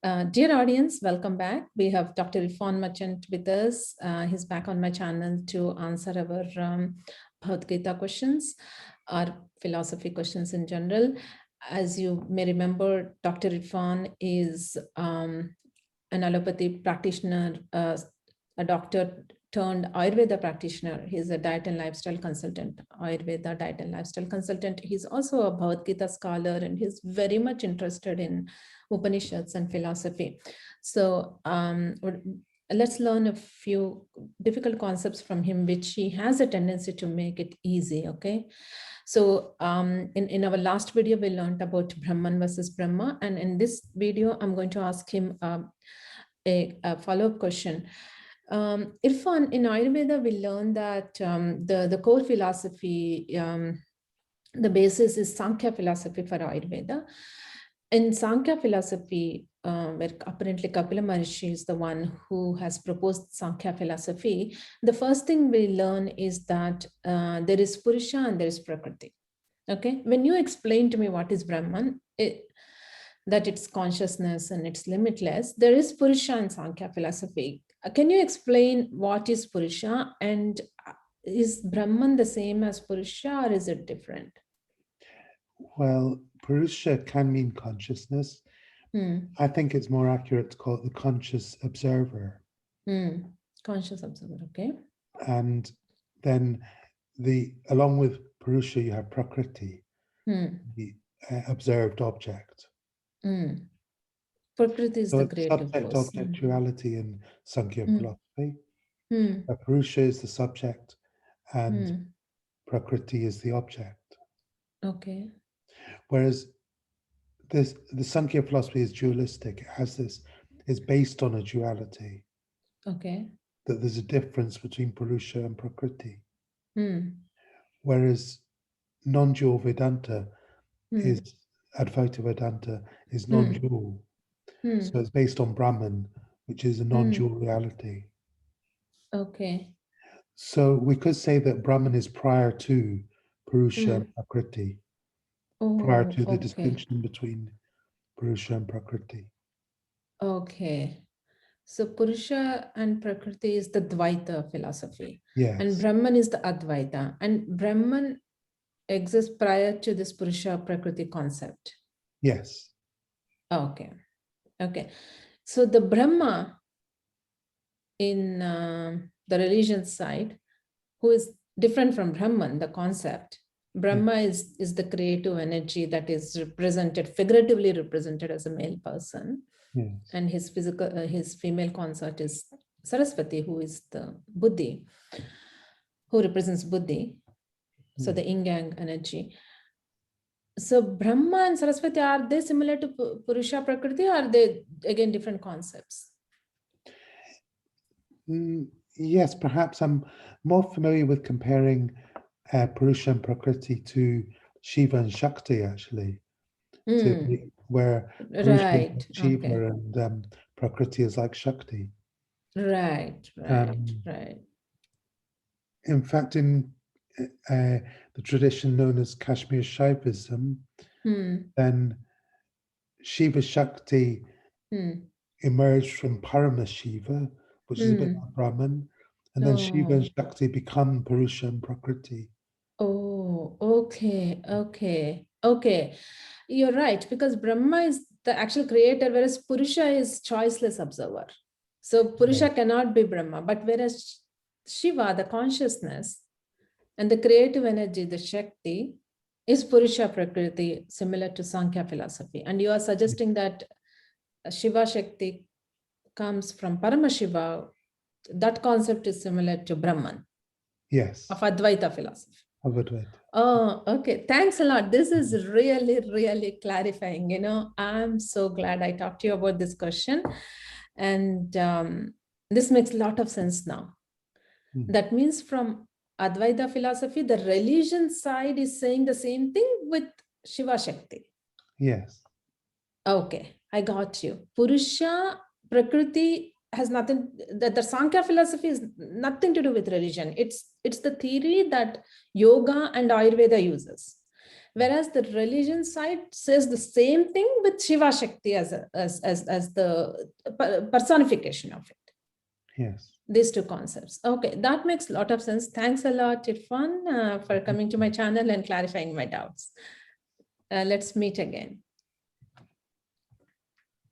Dear audience, welcome back. We have Dr. Irfan Merchant with us. He's back on my channel to answer our Bhagavad Gita questions or philosophy questions in general. As you may remember, Dr. Irfan is an allopathy practitioner, a doctor turned Ayurveda practitioner. He's a diet and lifestyle consultant, Ayurveda diet and lifestyle consultant. He's also a Bhagavad Gita scholar, and he's very much interested in Upanishads and philosophy. So let's learn a few difficult concepts from him, which he has a tendency to make it easy, okay? So in our last video, we learned about Brahman versus Brahma. And in this video, I'm going to ask him a follow-up question. Irfan, in Ayurveda, we learned that the core philosophy, the basis is Sankya philosophy for Ayurveda. In Sankya philosophy, where apparently Kapila Maharshi is the one who has proposed Sankya philosophy, the first thing we learn is that there is Purusha and there is Prakriti. Okay, when you explain to me what is Brahman, that it's consciousness and it's limitless, there is Purusha in Sankya philosophy. Can you explain what is Purusha, and is Brahman the same as Purusha, or is it different? Well, Purusha can mean consciousness. I think it's more accurate to call it the conscious observer. Conscious observer, okay. And then along with Purusha, you have Prakriti, the observed object. Prakriti is so the creative force. Subject-object duality in Sankya philosophy. Purusha is the subject and Prakriti is the object. Okay. Whereas the Sankya philosophy is dualistic. It has is based on a duality. Okay. That there's a difference between Purusha and Prakriti. Whereas non-dual Vedanta is Advaita Vedanta is non-dual. So it's based on Brahman, which is a non-dual reality. Okay. So we could say that Brahman is prior to Purusha and Prakriti. Prior to the distinction between Purusha and Prakriti. Okay. So Purusha and Prakriti is the Dvaita philosophy. Yes. And Brahman is the Advaita. And Brahman exists prior to this Purusha Prakriti concept. Yes. Okay. Okay. So the Brahma in the religion side, who is different from Brahman, the concept, Brahma is the creative energy that is represented, figuratively represented as a male person. Yes. And his female consort is Saraswati, who is the Buddhi, who represents Buddhi. So the yin-yang energy. So Brahma and Saraswati, are they similar to Purusha Prakriti, or are they again different concepts? Yes, perhaps I'm more familiar with comparing Purusha and Prakriti to Shiva and Shakti, actually. Where Purusha is like Shiva and Prakriti is like Shakti. Right. In fact, in the tradition known as Kashmir Shaivism, then Shiva Shakti emerged from Paramashiva, which is a bit like Brahman, and then Shiva and Shakti become Purusha and Prakriti. Oh, okay. You're right, because Brahma is the actual creator, whereas Purusha is choiceless observer. So Purusha cannot be Brahma, but whereas Shiva, the consciousness, and the creative energy, the Shakti, is Purusha Prakriti, similar to Sankya philosophy. And you are suggesting that Shiva Shakti comes from Paramashiva. That concept is similar to Brahman. Yes. Of Advaita philosophy. Of Advaita. Oh, okay. Thanks a lot. This is really clarifying. I'm so glad I talked to you about this question. And this makes a lot of sense now. That means from Advaita philosophy, the religion side is saying the same thing with Shiva Shakti. Yes. Okay, I got you. Purusha, Prakriti has nothing, the Sankhya philosophy is nothing to do with religion. It's the theory that yoga and Ayurveda uses. Whereas the religion side says the same thing with Shiva Shakti as the personification of it. Yes. These two concepts. Okay, that makes a lot of sense. Thanks a lot, Irfan, for coming to my channel and clarifying my doubts. Let's meet again.